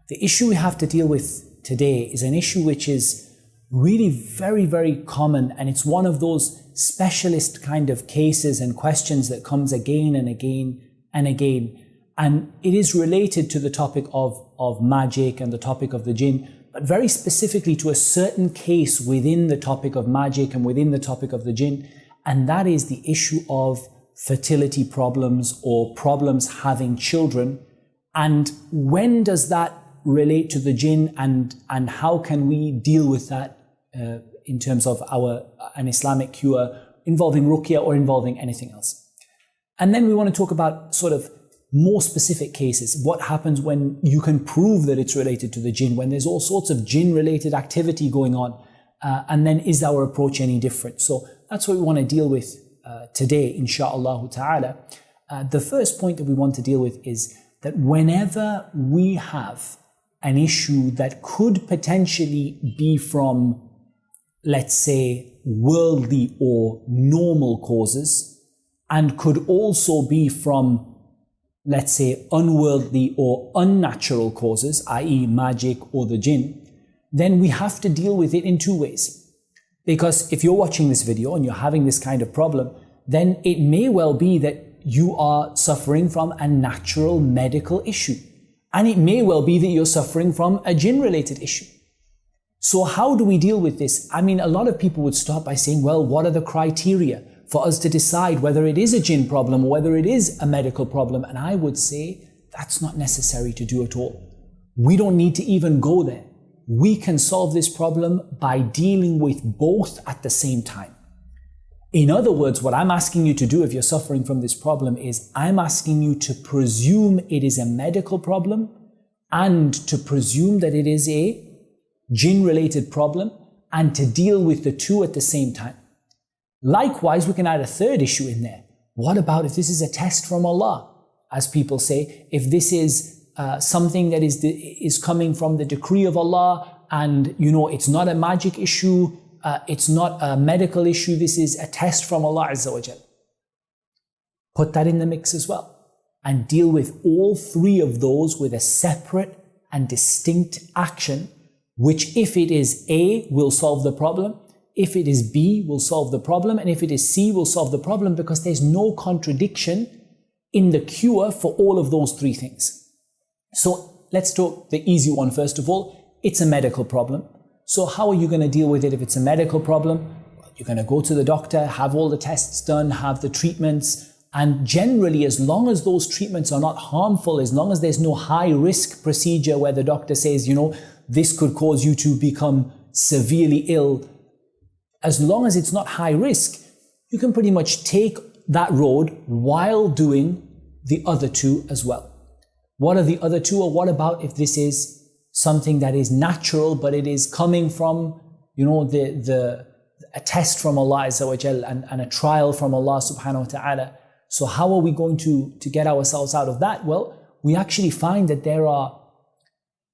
The issue we have to deal with today is an issue which is really very, very common, and it's one of those specialist kind of cases and questions that comes again and again and again. And it is related to the topic of magic and the topic of the jinn, but very specifically to a certain case within the topic of magic and within the topic of the jinn, and that is the issue of fertility problems or problems having children. And when does that relate to the jinn, and how can we deal with that in terms of an Islamic cure involving Ruqyah or involving anything else? And then we want to talk about sort of more specific cases. What happens when you can prove that it's related to the jinn, when there's all sorts of jinn-related activity going on, and then is our approach any different? So that's what we want to deal with today, insha'Allah ta'ala. The first point that we want to deal with is that whenever we have an issue that could potentially be from, let's say, worldly or normal causes, and could also be from, let's say, unworldly or unnatural causes, i.e. magic or the jinn, then we have to deal with it in two ways. Because if you're watching this video and you're having this kind of problem, then it may well be that you are suffering from a natural medical issue. And it may well be that you're suffering from a jinn-related issue. So how do we deal with this? I mean, a lot of people would start by saying, well, what are the criteria for us to decide whether it is a jinn problem or whether it is a medical problem? And I would say that's not necessary to do at all. We don't need to even go there. We can solve this problem by dealing with both at the same time. In other words, what I'm asking you to do if you're suffering from this problem is I'm asking you to presume it is a medical problem and to presume that it is a jinn-related problem and to deal with the two at the same time. Likewise, we can add a third issue in there. What about if this is a test from Allah? As people say, if this is something that is coming from the decree of Allah, and it's not a magic issue, it's not a medical issue, this is a test from Allah Azza wa Jal. Put that in the mix as well and deal with all three of those with a separate and distinct action, which if it is A, will solve the problem, if it is B, will solve the problem, and if it is C, will solve the problem, because there's no contradiction in the cure for all of those three things. So let's talk the easy one first of all. It's a medical problem. So how are you going to deal with it if it's a medical problem? Well, you're going to go to the doctor, have all the tests done, have the treatments, and generally, as long as those treatments are not harmful, as long as there's no high risk procedure where the doctor says, this could cause you to become severely ill, as long as it's not high risk, you can pretty much take that road while doing the other two as well. What are the other two? Or what about if this is something that is natural, but it is coming from, a test from Allah Azza wa Jal and a trial from Allah subhanahu wa ta'ala. So how are we going to get ourselves out of that? Well, we actually find that there are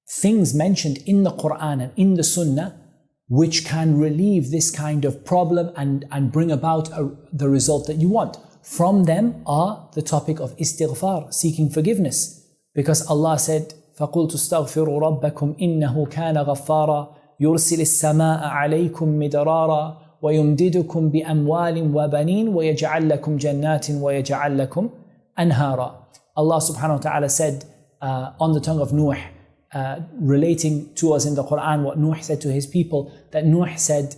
things mentioned in the Qur'an and in the Sunnah which can relieve this kind of problem and bring about the result that you want. From them are the topic of istighfar, seeking forgiveness. Because Allah said, فَقُلْتُ اسْتَغْفِرُوا رَبَّكُمْ إِنَّهُ كَانَ غَفَّارًا يُرْسِلِ السَّمَاءَ عَلَيْكُمْ مِدْرَارًا وَيُمْدِدُكُمْ بِأَمْوَالٍ وَبَنِينَ وَيَجْعَلْ لَكُمْ جَنَّاتٍ وَيَجْعَلْ لَكُمْ أَنْهَارًا. Allah subhanahu wa ta'ala said on the tongue of Nuh, relating to us in the Qur'an what Nuh said to his people, that Nuh said,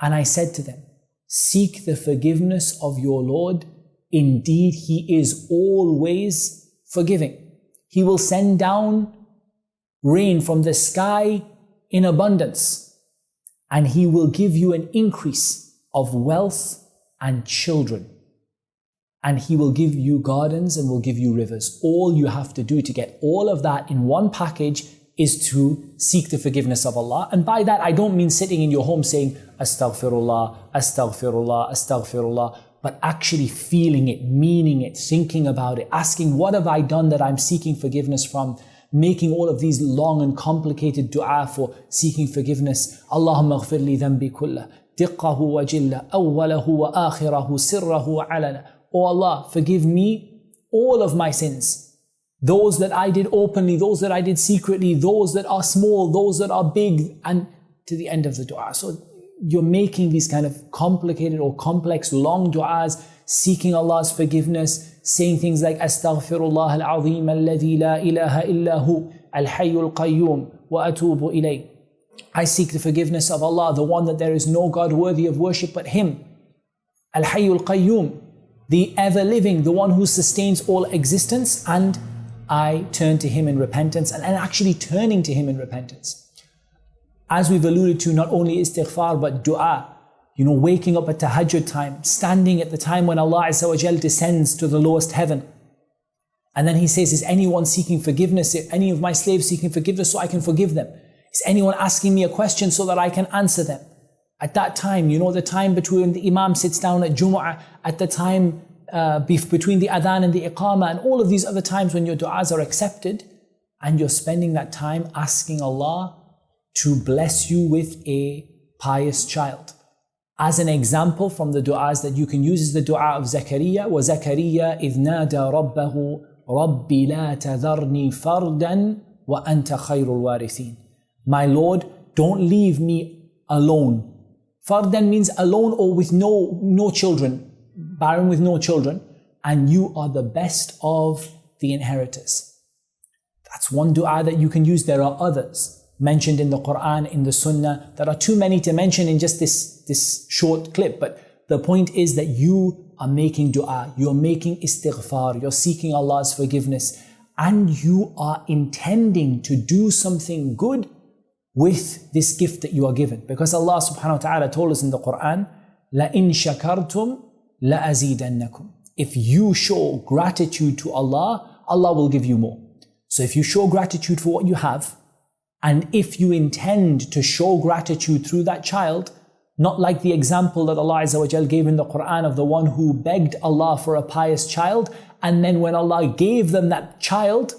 and I said to them, seek the forgiveness of your Lord, indeed He is always forgiving. He will send down rain from the sky in abundance, and He will give you an increase of wealth and children. And He will give you gardens and will give you rivers. All you have to do to get all of that in one package is to seek the forgiveness of Allah. And by that, I don't mean sitting in your home saying, Astaghfirullah, Astaghfirullah, Astaghfirullah, but actually feeling it, meaning it, thinking about it, asking, what have I done that I'm seeking forgiveness from? Making all of these long and complicated dua for seeking forgiveness. Allahumma ghfir li dhanbi kullah, diqqahu wa jilla, awwalahu wa akhirahu, sirrahu wa alana. Oh Allah, forgive me all of my sins, those that I did openly, those that I did secretly, those that are small, those that are big, and to the end of the dua. So you're making these kind of complicated or complex long du'as, seeking Allah's forgiveness, saying things like Astaghfirullah al-azim alladhi la ilaha illahu al-hayyul qayyum wa atubu ilayh. I seek the forgiveness of Allah, the one that there is no God worthy of worship but Him. Al-hayyul qayyum, the ever-living, the one who sustains all existence, and I turn to Him in repentance, and actually turning to Him in repentance. As we've alluded to, not only istighfar but dua, waking up at tahajjud time, standing at the time when Allah Azza wa Jal descends to the lowest heaven. And then He says, is anyone seeking forgiveness? Any of my slaves seeking forgiveness so I can forgive them? Is anyone asking me a question so that I can answer them? At that time, the time between the Imam sits down at Jumu'ah, at the time between the adhan and the iqamah, and all of these other times when your du'as are accepted, and you're spending that time asking Allah to bless you with a pious child. As an example from the du'as that you can use is the du'a of Zakaria. وَزَكَرِيَّا إِذْ نَادَى رَبَّهُ رَبِّ لَا تَذَرْنِي فَرْدًا وَأَنْتَ خَيْرُ الْوَارِثِينَ. My Lord, don't leave me alone. Fardan means alone or with no children, barren with no children, and you are the best of the inheritors. That's one du'a that you can use. There are others mentioned in the Qur'an, in the Sunnah, that are too many to mention in just this short clip. But the point is that you are making dua, you're making istighfar, you're seeking Allah's forgiveness, and you are intending to do something good with this gift that you are given. Because Allah subhanahu wa ta'ala told us in the Qur'an, لَإِن شَكَرْتُمْ لَأَزِيدَنَّكُمْ. If you show gratitude to Allah, Allah will give you more. So if you show gratitude for what you have, and if you intend to show gratitude through that child, not like the example that Allah Azza wa Jal gave in the Qur'an of the one who begged Allah for a pious child, and then when Allah gave them that child,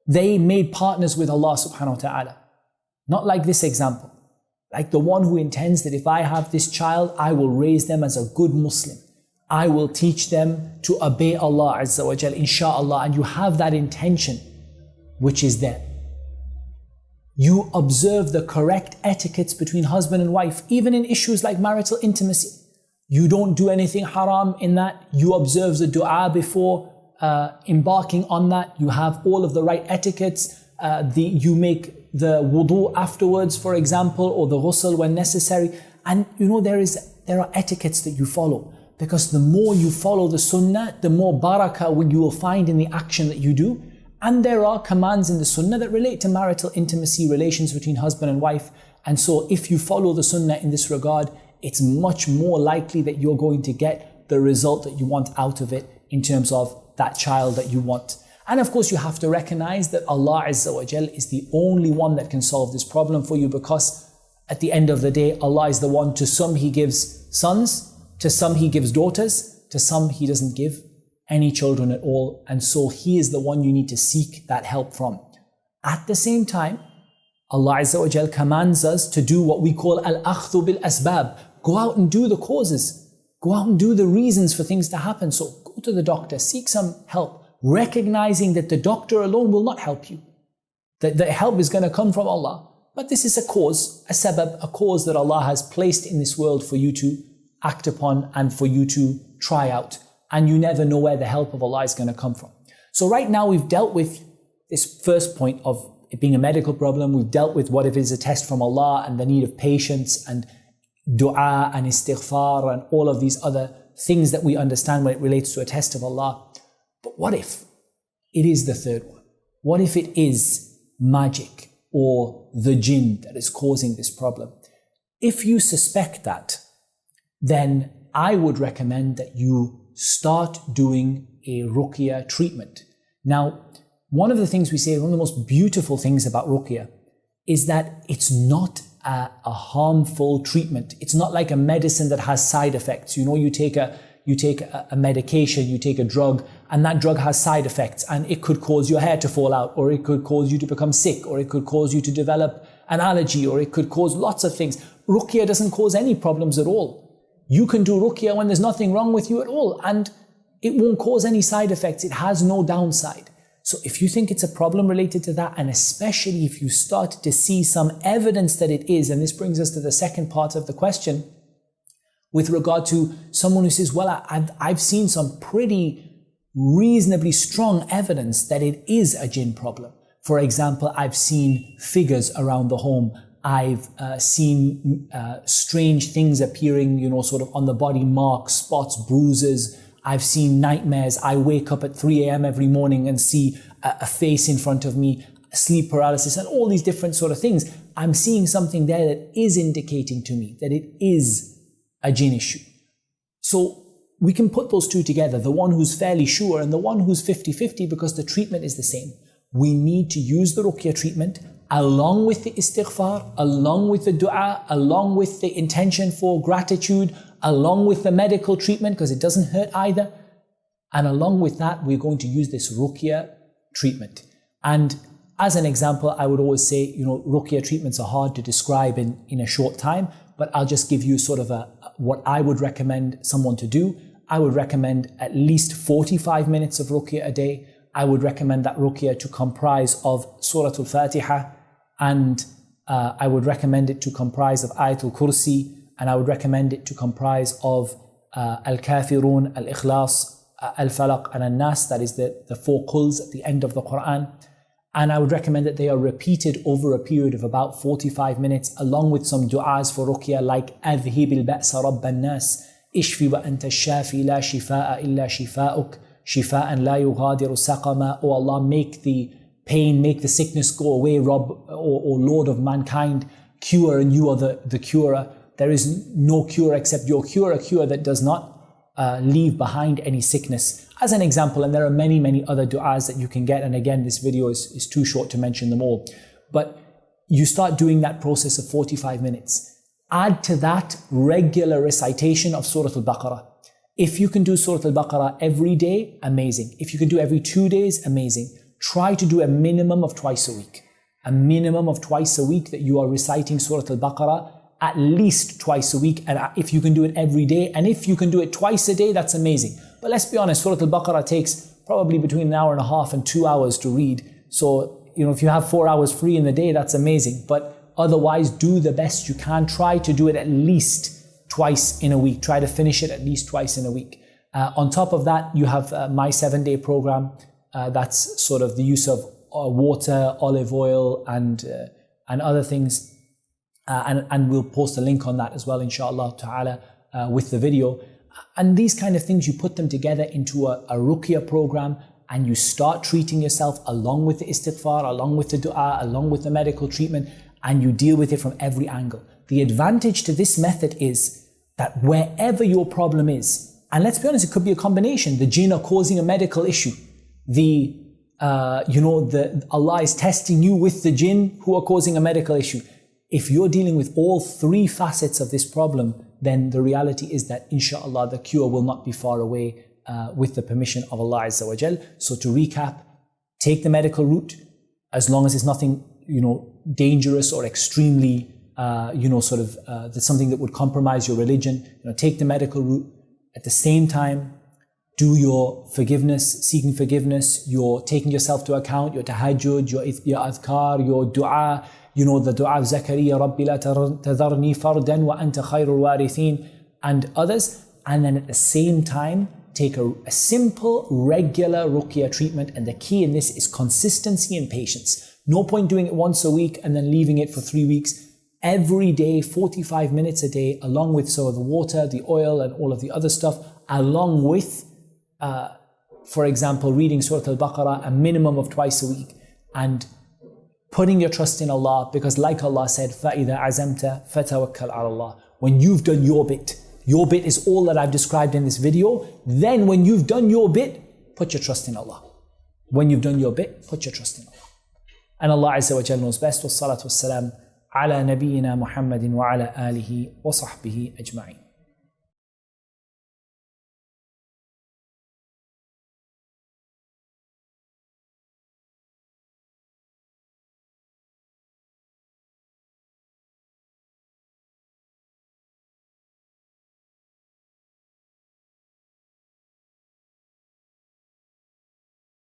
they made partners with Allah subhanahu wa ta'ala. Not like this example. Like the one who intends that if I have this child, I will raise them as a good Muslim. I will teach them to obey Allah Azza wa Jal, insha'Allah, and you have that intention, which is there. You observe the correct etiquettes between husband and wife, even in issues like marital intimacy. You don't do anything haram in that. You observe the dua before embarking on that. You have all of the right etiquettes. You make the wudu afterwards, for example, or the ghusl when necessary. And there are etiquettes that you follow. Because the more you follow the sunnah, the more barakah you will find in the action that you do. And there are commands in the sunnah that relate to marital intimacy, relations between husband and wife. And so if you follow the sunnah in this regard, it's much more likely that you're going to get the result that you want out of it in terms of that child that you want. And of course, you have to recognize that Allah Azza wa Jal is the only one that can solve this problem for you, because at the end of the day, Allah is the one. To some He gives sons, to some He gives daughters, to some He doesn't give any children at all, and so He is the one you need to seek that help from. At the same time, Allah Azza wa Jal commands us to do what we call al-akhdhu bil-asbab. Go out and do the causes. Go out and do the reasons for things to happen. So go to the doctor, seek some help, recognizing that the doctor alone will not help you. That the help is going to come from Allah. But this is a cause, a sabab, a cause that Allah has placed in this world for you to act upon and for you to try out. And you never know where the help of Allah is going to come from. So right now we've dealt with this first point of it being a medical problem. We've dealt with what if it is a test from Allah and the need of patience and dua and istighfar and all of these other things that we understand when it relates to a test of Allah. But what if it is the third one? What if it is magic or the jinn that is causing this problem? If you suspect that, then I would recommend that you start doing a Ruqyah treatment. Now, one of the things we say, one of the most beautiful things about Ruqyah is that it's not a harmful treatment. It's not like a medicine that has side effects. You take a medication, you take a drug, and that drug has side effects, and it could cause your hair to fall out, or it could cause you to become sick, or it could cause you to develop an allergy, or it could cause lots of things. Ruqyah doesn't cause any problems at all. You can do Ruqyah when there's nothing wrong with you at all, and it won't cause any side effects. It has no downside. So if you think it's a problem related to that, and especially if you start to see some evidence that it is, and this brings us to the second part of the question, with regard to someone who says, well, I've seen some pretty reasonably strong evidence that it is a jinn problem. For example, I've seen figures around the home. I've seen strange things appearing, sort of on the body, marks, spots, bruises. I've seen nightmares. I wake up at 3 a.m. every morning and see a face in front of me, sleep paralysis, and all these different sort of things. I'm seeing something there that is indicating to me that it is a jinn issue. So we can put those two together, the one who's fairly sure and the one who's 50-50, because the treatment is the same. We need to use the Ruqyah treatment along with the istighfar, along with the dua, along with the intention for gratitude, along with the medical treatment, because it doesn't hurt either. And along with that, we're going to use this Ruqyah treatment. And as an example, I would always say, Ruqyah treatments are hard to describe in a short time, but I'll just give you sort of what I would recommend someone to do. I would recommend at least 45 minutes of Ruqyah a day. I would recommend that Ruqyah to comprise of Surah Al-Fatiha, and I would recommend it to comprise of Ayatul Kursi, and I would recommend it to comprise of Al-Kafirun, Al-Ikhlas, Al-Falaq, and Al-Nas, that is the 4 quls at the end of the Qur'an. And I would recommend that they are repeated over a period of about 45 minutes, along with some du'as for Ruqyah, like أذهب البأس رب الناس اشفي وأنت الشافي لا شفاء إلا شفاءك شفاء لا يغادر سقما. Oh Allah, make the pain, make the sickness go away, Rabb, or Lord of mankind, cure, and you are the curer. There is no cure except your cure, a cure that does not leave behind any sickness. As an example, and there are many, many other du'as that you can get, and again, this video is too short to mention them all. But you start doing that process of 45 minutes. Add to that regular recitation of Surah Al-Baqarah. If you can do Surah Al-Baqarah every day, amazing. If you can do every 2 days, amazing. Try to do a minimum of twice a week. A minimum of twice a week that you are reciting Surah Al-Baqarah at least twice a week. And if you can do it every day, and if you can do it twice a day, that's amazing. But let's be honest, Surah Al-Baqarah takes probably between an hour and a half and 2 hours to read. So, if you have 4 hours free in the day, that's amazing. But otherwise, do the best you can. Try to do it at least twice in a week. Try to finish it at least twice in a week. On top of that, you have my 7-day program. That's sort of the use of water, olive oil, and other things. And we'll post a link on that as well, inshallah ta'ala, with the video. And these kind of things, you put them together into a Ruqyah program, and you start treating yourself along with the istighfar, along with the dua, along with the medical treatment, and you deal with it from every angle. The advantage to this method is that wherever your problem is, and let's be honest, it could be a combination. The jinn are causing a medical issue. Allah is testing you with the jinn who are causing a medical issue. If you're dealing with all 3 facets of this problem, then the reality is that inshallah the cure will not be far away with the permission of Allah Azza wa Jal. So to recap, take the medical route as long as it's nothing dangerous or extremely that's something that would compromise your religion. Take the medical route. At the same time, do your forgiveness, seeking forgiveness, your taking yourself to account, your tahajjud, your adhkar, your dua, the dua of Zakaria, Rabbi la tadharni fardan wa anta khayrul warithin, and others. And then at the same time, take a simple, regular Ruqyah treatment. And the key in this is consistency and patience. No point doing it once a week and then leaving it for 3 weeks. Every day, 45 minutes a day, along with some of the water, the oil, and all of the other stuff, along with, for example, reading Surah Al-Baqarah a minimum of twice a week, and putting your trust in Allah, because like Allah said, فَإِذَا عَزَمْتَ فَتَوَكَّلْ عَلَى اللَّهِ. When you've done your bit is all that I've described in this video. Then when you've done your bit, put your trust in Allah. When you've done your bit, put your trust in Allah. And Allah Azza wa Jalla knows best. Wassalatu wassalam ala nabiyyina Muhammadin wa ala alihi wa sahbihi ajma'in.